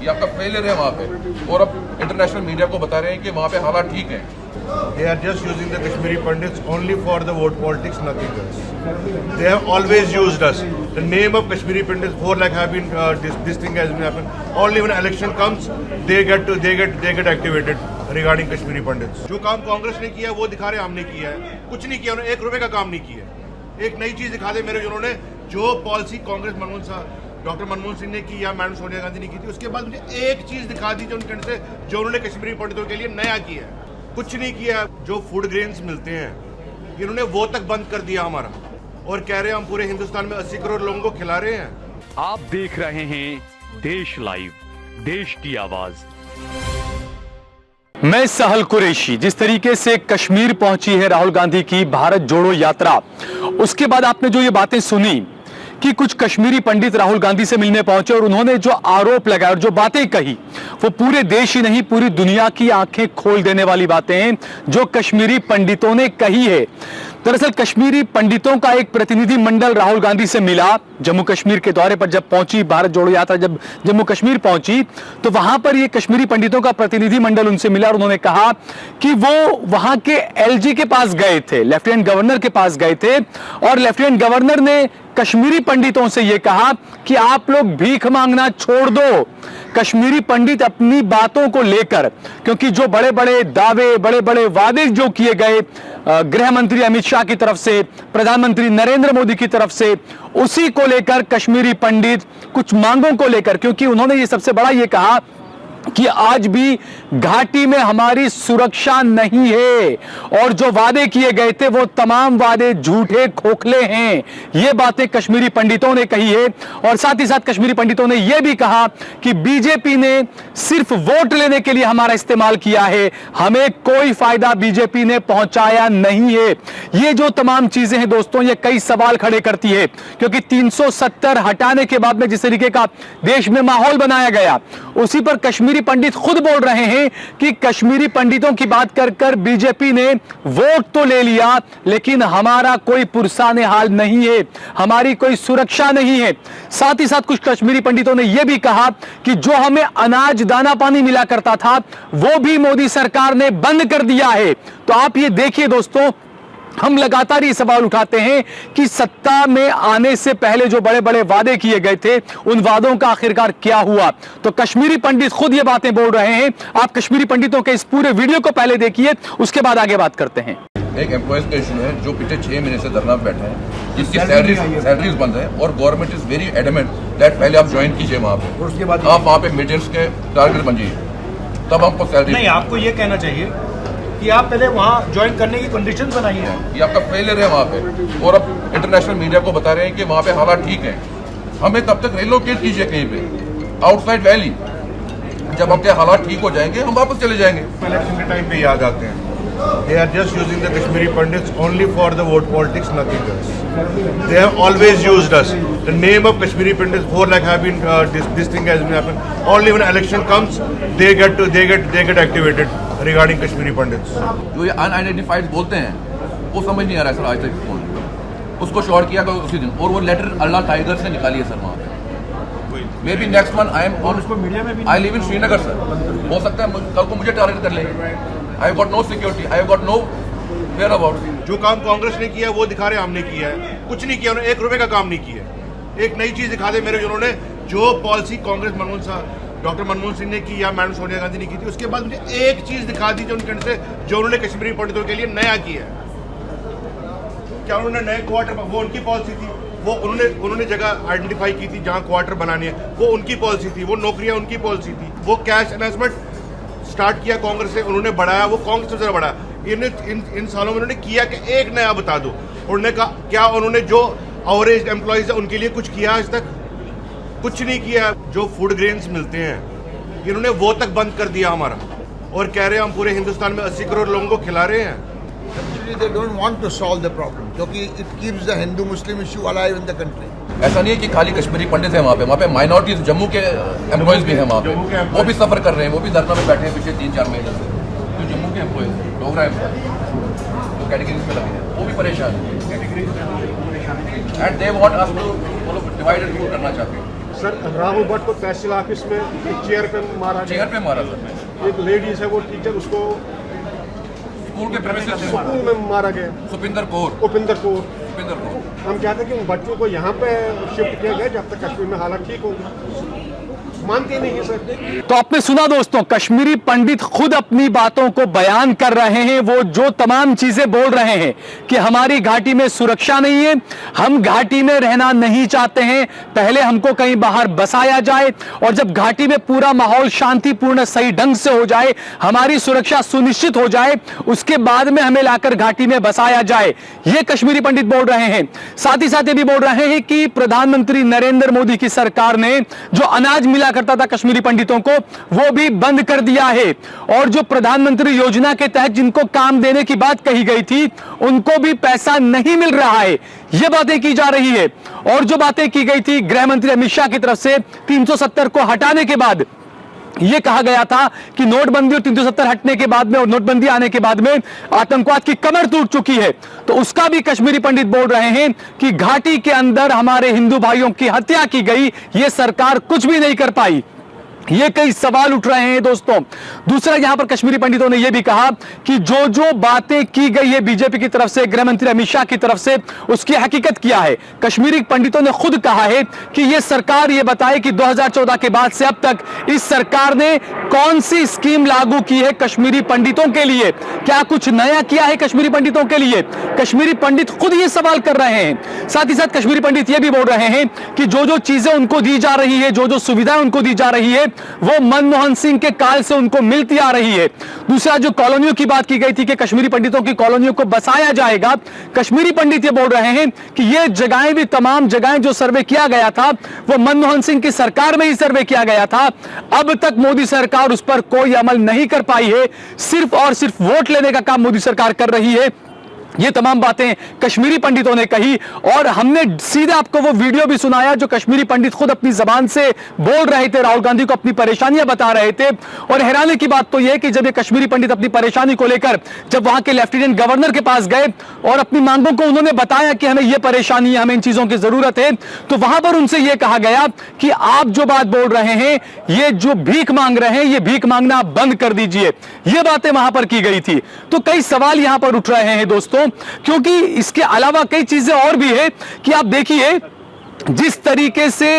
ये आपका फेलियर है वहाँ पे, और अब इंटरनेशनल मीडिया को बता रहे हैं कि वहाँ पे हालात ठीक हैं। They are just using the Kashmiri Pandits only for the vote politics, nothing else. They have always used us. The name of Kashmiri Pandits, 4 lakh have been, this thing has been happened. Only when election comes, they get activated regarding Kashmiri Pandits. जो काम कांग्रेस ने किया वो दिखा रहे हमने किया है, कुछ नहीं किया उन्होंने, 1 रुपए का काम नहीं किया। एक नई चीज दिखा दे मेरे, उन्होंने जो पॉलिसी कांग्रेस डॉक्टर मनमोहन सिंह ने की या मैडम सोनिया गांधी ने की थी, उसके बाद मुझे एक चीज दिखा दी जो उन्होंने कश्मीरी पंडितों के लिए नया किया है। कुछ नहीं किया। जो फूड ग्रेन्स मिलते हैं इन्होंने वो तक बंद कर दिया हमारा, और कह रहे हैं हम पूरे हिंदुस्तान में 80 करोड़ लोगों को खिला रहे हैं। आप देख रहे हैं देश लाइव, देश की आवाज। मैं सहल कुरैशी। जिस तरीके से कश्मीर पहुंची है राहुल गांधी की भारत जोड़ो यात्रा, उसके बाद आपने जो ये बातें सुनी कि कुछ कश्मीरी पंडित राहुल गांधी से मिलने पहुंचे और उन्होंने जो आरोप लगाया और जो बातें कही, वो पूरे देश ही नहीं पूरी दुनिया की आंखें खोल देने वाली बातें हैं जो कश्मीरी पंडितों ने कही है। दरअसल कश्मीरी पंडितों का एक प्रतिनिधि मंडल राहुल गांधी से मिला। जम्मू कश्मीर के दौरे पर जब पहुंची भारत जोड़ो यात्रा, जब जम्मू कश्मीर पहुंची तो वहां पर ये कश्मीरी पंडितों का प्रतिनिधि मंडल उनसे मिला और उन्होंने कहा कि वो वहां के एलजी के पास गए थे, लेफ्टिनेंट गवर्नर के पास गए थे, और लेफ्टिनेंट गवर्नर ने कश्मीरी पंडितों से यह कहा कि आप लोग भीख मांगना छोड़ दो। कश्मीरी पंडित अपनी बातों को लेकर, क्योंकि जो बड़े बड़े दावे, बड़े बड़े वादे जो किए गए गृह मंत्री अमित शाह की तरफ से, प्रधानमंत्री नरेंद्र मोदी की तरफ से, उसी को लेकर कश्मीरी पंडित कुछ मांगों को लेकर, क्योंकि उन्होंने ये सबसे बड़ा ये कहा कि आज भी घाटी में हमारी सुरक्षा नहीं है और जो वादे किए गए थे वो तमाम वादे झूठे खोखले हैं। ये बातें कश्मीरी पंडितों ने कही है। और साथ ही साथ कश्मीरी पंडितों ने यह भी कहा कि बीजेपी ने सिर्फ वोट लेने के लिए हमारा इस्तेमाल किया है, हमें कोई फायदा बीजेपी ने पहुंचाया नहीं है। ये जो तमाम चीजें हैं दोस्तों, ये कई सवाल खड़े करती है, क्योंकि 370 हटाने के बाद में जिस तरीके का देश में माहौल बनाया गया, उसी पर कश्मीरी पंडित खुद बोल रहे हैं कि कश्मीरी पंडितों की बात कर कर बीजेपी ने वोट तो ले लिया, लेकिन हमारा कोई पुरसाने हाल नहीं है, हमारी कोई सुरक्षा नहीं है। साथ ही साथ कुछ कश्मीरी पंडितों ने यह भी कहा कि जो हमें अनाज दाना पानी मिला करता था वो भी मोदी सरकार ने बंद कर दिया है। तो आप ये देखिए दोस्तों, हम लगातार ये सवाल उठाते हैं कि सत्ता में आने से पहले जो बड़े बड़े वादे किए गए थे, उन वादों का आखिरकार क्या हुआ। तो कश्मीरी पंडित खुद ये बातें बोल रहे हैं। आप कश्मीरी पंडितों के इस पूरे वीडियो को पहले देखिए, उसके बाद आगे बात करते हैं। एक एम्प्लॉयज का इशू है जो पिछले 6 महीने से धरना बैठे हैं, जिसकी सैलरीज बंद है, और government is very adamant that पहले आप ज्वाइन कीजिए वहाँ पे, उसके बाद आप वहाँ पे मेंटेनेंस के टारगेट बन जाइए, तब आपको सैलरी नहीं। आपको ये कहना चाहिए कि आप पहले वहाँ ज्वाइन करने की कंडीशंस बनाइए। ये आपका फेलियर है वहाँ पे, और अब इंटरनेशनल मीडिया को बता रहे हैं कि वहाँ पे हालात ठीक हैं। हमें तब तक रिलोकेट कीजिए कहीं पे आउटसाइड वैली, जब आपके हालात ठीक हो जाएंगे हम वापस चले जाएंगे। इलेक्शन के टाइम पे याद आते हैं। They are just using the Kashmiri Pandits only for the vote politics, nothing else. They have always used us. The name of Kashmiri Pandits, 4 lakh have been, this thing has been happened. Only when election comes, they get activated regarding Kashmiri Pandits. जो ये unidentified बोलते हैं वो समझ नहीं आ रहा है sir आज तक कौन। उसको शॉर्ट किया गया उसी दिन, और वो लेटर अल्लाह टाइगर से निकाली है सर वहाँ पे। Maybe next month I am on I live in Srinagar sir, हो सकता है कल को मुझे टारगेट कर लेंगे। I got no security, I got nowhere about. जो काम कांग्रेस ने किया वो दिखा रहे हमने किया है, कुछ नहीं किया उन्होंने, 1 रुपए का काम नहीं किया। एक नई चीज दिखा दे मेरे, उन्होंने जो पॉलिसी कांग्रेस डॉक्टर मनमोहन सिंह ने की या मैडम सोनिया गांधी ने की थी, उसके बाद मुझे एक चीज दिखा दी जो उन्होंने कश्मीरी पंडितों के लिए नया किया है। क्या उन्होंने नए क्वार्टर, वो उनकी पॉलिसी थी, वो उन्होंने जगह आइडेंटिफाई की थी जहां क्वार्टर बनानी है, वो उनकी पॉलिसी थी, वो नौकरियां उनकी पॉलिसी थी। वो कैश अनाउंसमेंट स्टार्ट किया कांग्रेस से, उन्होंने बढ़ाया, वो कांग्रेस सबसे बढ़ाया। इन सालों में उन्होंने किया कि एक नया बता दो। उन्होंने कहा क्या उन्होंने जो एवरेज एम्प्लॉयज है उनके लिए कुछ किया आज तक? कुछ नहीं किया। जो फूड ग्रेन्स मिलते हैं इन्होंने वो तक बंद कर दिया हमारा, और कह रहे हैं हम पूरे हिंदुस्तान में 80 करोड़ लोगों को खिला रहे हैं। They don't want to solve the problem क्योंकि it keeps the Hindu-Muslim issue alive in the country. ऐसा नहीं है कि खाली कश्मीरी पंडित है वहाँ पे माइनॉरिटीज जम्मू के एम्प्लॉयज भी हैं वहाँ पे, वो भी सफर कर रहे हैं, वो भी धरना में बैठे हैं पिछले 3-4 महीने से। जो जम्मू के एम्प्लॉयज हैं, डोगरा एम्प्लॉयज, जो कैटेगरीज में लगे हैं, वो भी परेशान है, and they want us to divide and rule करना चाहते हैं। सर राहुल भट्ट को तहसील ऑफिस में एक चेयर पे मारा चेयर पे मारा सर, एक लेडीज है वो टीचर उसको स्कूल के प्रेमिसेस में स्कूल में मारा गया सुपिंदर कौर उपिंदर कौर। सुपिंदर कौर। हम चाहते हैं कि उन बच्चों को यहाँ पे शिफ्ट किया गया जब तक कश्मीर में हालात ठीक होगी। मानते नहीं है सर। तो आपने सुना दोस्तों, कश्मीरी पंडित खुद अपनी बातों को बयान कर रहे हैं। वो जो तमाम चीजें बोल रहे हैं कि हमारी घाटी में सुरक्षा नहीं है, हम घाटी में रहना नहीं चाहते हैं, पहले हमको कहीं बाहर बसाया जाए और जब घाटी में पूरा माहौल शांतिपूर्ण सही ढंग से हो जाए, हमारी सुरक्षा सुनिश्चित हो जाए, उसके बाद में हमें लाकर घाटी में बसाया जाए, ये कश्मीरी पंडित बोल रहे हैं। साथ ही साथ ये भी बोल रहे हैं कि प्रधानमंत्री नरेंद्र मोदी की सरकार ने जो अनाज मिला करता था कश्मीरी पंडितों को, वो भी बंद कर दिया है और जो प्रधानमंत्री योजना के तहत जिनको काम देने की बात कही गई थी, उनको भी पैसा नहीं मिल रहा है। ये बातें की जा रही है। और जो बातें की गई थी गृह मंत्री अमित शाह की तरफ से 370 को हटाने के बाद, यह कहा गया था कि नोटबंदी और 370 हटने के बाद में और नोटबंदी आने के बाद में आतंकवाद की कमर टूट चुकी है, तो उसका भी कश्मीरी पंडित बोल रहे हैं कि घाटी के अंदर हमारे हिंदू भाइयों की हत्या की गई, यह सरकार कुछ भी नहीं कर पाई। ये कई सवाल उठ रहे हैं दोस्तों। दूसरा, यहां पर कश्मीरी पंडितों ने यह भी कहा कि जो जो बातें की गई है बीजेपी की तरफ से, गृह मंत्री अमित शाह की तरफ से, उसकी हकीकत क्या है। कश्मीरी पंडितों ने खुद कहा है कि यह सरकार यह बताए कि 2014 के बाद से अब तक इस सरकार ने कौन सी स्कीम लागू की है कश्मीरी पंडितों के लिए, क्या कुछ नया किया है कश्मीरी पंडितों के लिए। कश्मीरी पंडित खुद ये सवाल कर रहे हैं। साथ ही साथ कश्मीरी पंडित यह भी बोल रहे हैं कि जो जो चीजें उनको दी जा रही है, जो जो सुविधाएं उनको दी जा रही है, वो मनमोहन सिंह के काल से उनको मिलती आ रही है। दूसरा, जो कॉलोनियों की बात की गई थी कि कश्मीरी पंडितों की कॉलोनियों को बसाया जाएगा, कश्मीरी पंडित ये बोल रहे हैं कि ये जगहें भी, तमाम जगहें जो सर्वे किया गया था वो मनमोहन सिंह की सरकार में ही सर्वे किया गया था। अब तक मोदी सरकार उस पर कोई अमल नहीं कर पाई है, सिर्फ और सिर्फ वोट लेने का काम मोदी सरकार कर रही है। ये तमाम बातें कश्मीरी पंडितों ने कही और हमने सीधे आपको वो वीडियो भी सुनाया जो कश्मीरी पंडित खुद अपनी जबान से बोल रहे थे, राहुल गांधी को अपनी परेशानियां बता रहे थे। और हैरानी की बात तो यह कि जब ये कश्मीरी पंडित अपनी परेशानी को लेकर जब वहां के लेफ्टिनेंट गवर्नर के पास गए और अपनी मांगों को उन्होंने बताया कि हमें यह परेशानी है, हमें इन चीजों की जरूरत है, तो वहां पर उनसे यह कहा गया कि आप जो बात बोल रहे हैं, ये जो भीख मांग रहे हैं, ये भीख मांगना आप बंद कर दीजिए। ये बातें वहां पर की गई थी। तो कई सवाल यहां पर उठ रहे हैं दोस्तों, क्योंकि इसके अलावा कई चीजें और भी है कि आप देखिए जिस तरीके से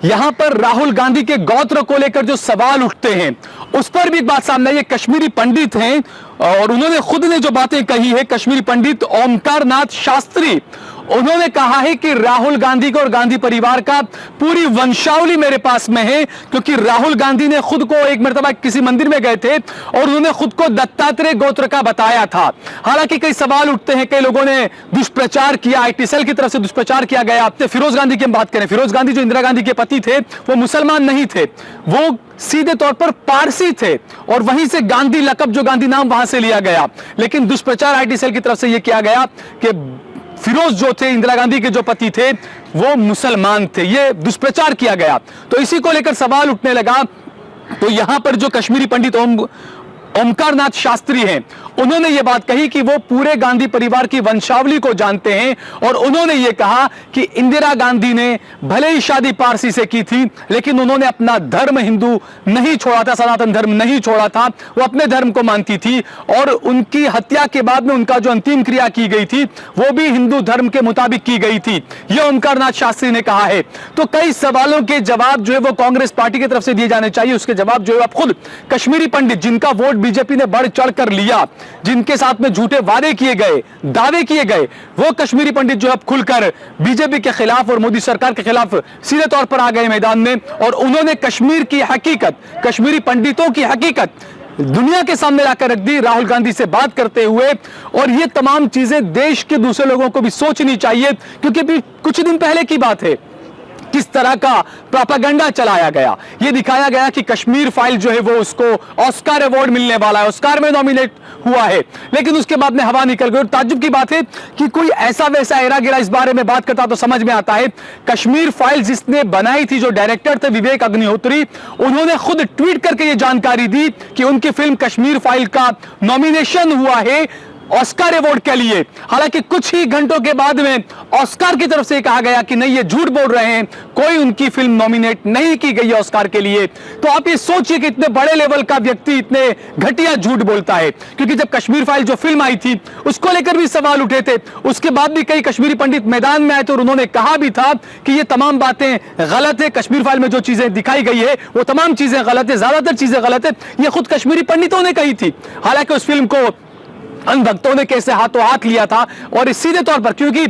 यहां पर राहुल गांधी के गोत्र को लेकर जो सवाल उठते हैं, उस पर भी एक बात सामने आई। ये कश्मीरी पंडित हैं और उन्होंने खुद ने जो बातें कही है, कश्मीरी पंडित ओमकार नाथ शास्त्री, उन्होंने कहा है कि राहुल गांधी को और गांधी परिवार का पूरी वंशावली मेरे पास में है, क्योंकि राहुल गांधी ने खुद को एक मर्तबा किसी मंदिर में गए थे और उन्होंने खुद को दत्तात्रेय गोत्र का बताया था। हालांकि कई सवाल उठते हैं, कई लोगों ने दुष्प्रचार किया, आईटी सेल की तरफ से दुष्प्रचार किया गया। फिरोज गांधी की हम बात करें, फिरोज गांधी जो इंदिरा गांधी के पति थे, वो मुसलमान नहीं थे, वो सीधे तौर पर पारसी थे और वहीं से गांधी लकब, जो गांधी नाम, वहां से लिया गया। लेकिन दुष्प्रचार आईटी सेल की तरफ से यह किया गया कि फिरोज जो थे, इंदिरा गांधी के जो पति थे, वो मुसलमान थे। ये दुष्प्रचार किया गया, तो इसी को लेकर सवाल उठने लगा। तो यहां पर जो कश्मीरी पंडित ओमकार नाथ शास्त्री हैं, उन्होंने ये बात कही कि वो पूरे गांधी परिवार की वंशावली को जानते हैं और उन्होंने ये कहा कि इंदिरा गांधी ने भले ही शादी पारसी से की थी, लेकिन उन्होंने अपना धर्म हिंदू नहीं छोड़ा था, सनातन धर्म नहीं छोड़ा था, वो अपने धर्म को मानती थी और उनकी हत्या के बाद में उनका जो अंतिम क्रिया की गई थी वो भी हिंदू धर्म के मुताबिक की गई थी, ये ओमकार नाथ शास्त्री ने कहा है। तो कई सवालों के जवाब जो है वो कांग्रेस पार्टी की तरफ से दिए जाने चाहिए, उसके जवाब जो है आप खुद कश्मीरी पंडित, जिनका वोट बीजेपी ने बढ़ चढ़ कर लिया, जिनके साथ में झूठे वादे किए गए, दावे किए गए, वो कश्मीरी पंडित जो अब खुलकर बीजेपी के खिलाफ और मोदी सरकार के खिलाफ सीधे तौर पर आ गए मैदान में और उन्होंने कश्मीर की हकीकत, कश्मीरी पंडितों की हकीकत दुनिया के सामने लाकर रख दी राहुल गांधी से बात करते हुए। और ये तमाम चीजें देश के दूसरे लोगों को भी सोचनी चाहिए, क्योंकि अभी कुछ दिन पहले की बात है, किस तरह का प्रोपेगेंडा चलाया गया। यह दिखाया गया कि कश्मीर फाइल जो है वो उसको ऑस्कार अवार्ड मिलने वाला है, ऑस्कार में नॉमिनेट हुआ है, लेकिन उसके बाद में हवा निकल गई। और ताज्जुब की बात है कि कोई ऐसा वैसा एरा गिरा इस बारे में बात करता तो समझ में आता है। कश्मीर फाइल जिसने बनाई थी, जो डायरेक्टर थे विवेक अग्निहोत्री, उन्होंने खुद ट्वीट करके यह जानकारी दी कि उनकी फिल्म कश्मीर फाइल का नॉमिनेशन हुआ है ऑस्कार अवार्ड के लिए। हालांकि कुछ ही घंटों के बाद में ऑस्कार की तरफ से कहा गया कि नहीं, ये झूठ बोल रहे हैं, कोई उनकी फिल्म नॉमिनेट नहीं की गई ऑस्कार के लिए। तो आप ये सोचिए कि इतने बड़े लेवल का व्यक्ति इतने घटिया झूठ बोलता है। क्योंकि जब कश्मीर फाइल जो फिल्म आई थी उसको लेकर भी सवाल उठे थे, उसके बाद भी कई कश्मीरी पंडित मैदान में आए थे और उन्होंने कहा भी था कि ये तमाम बातें गलत है, कश्मीर फाइल में जो चीजें दिखाई गई है वो तमाम चीजें गलत है, ज्यादातर चीजें गलत है, ये खुद कश्मीरी पंडितों ने कही थी। हालांकि उस फिल्म को अन भक्तों ने कैसे हाथों हाथ लिया था, और इस सीधे तौर पर, क्योंकि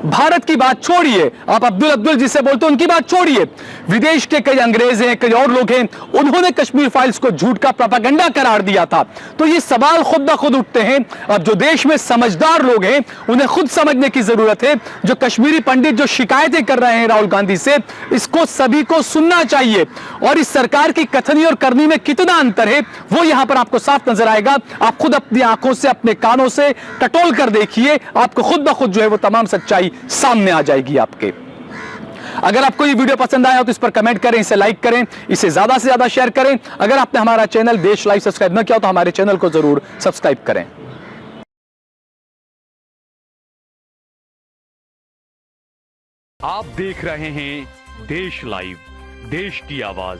भारत की बात छोड़िए, आप अब्दुल जिससे बोलते हैं उनकी बात छोड़िए, विदेश के कई अंग्रेज हैं, कई और लोग हैं, उन्होंने कश्मीर फाइल्स को झूठ का प्रोपेगेंडा करार दिया था। तो ये सवाल खुद ब खुद उठते हैं। अब जो देश में समझदार लोग हैं उन्हें खुद समझने की जरूरत है। जो कश्मीरी पंडित जो शिकायतें कर रहे हैं राहुल गांधी से, इसको सभी को सुनना चाहिए, और इस सरकार की कथनी और करनी में कितना अंतर है वो यहां पर आपको साफ नजर आएगा। आप खुद अपनी आंखों से, अपने कानों से टटोल कर देखिए, आपको खुद ब खुद जो है वो तमाम सच्चाई सामने आ जाएगी आपके। अगर आपको ये वीडियो पसंद आया हो तो इस पर कमेंट करें, इसे लाइक करें, इसे ज्यादा से ज्यादा शेयर करें। अगर आपने हमारा चैनल देश लाइव सब्सक्राइब न किया हो तो हमारे चैनल को जरूर सब्सक्राइब करें। आप देख रहे हैं देश लाइव, देश की आवाज।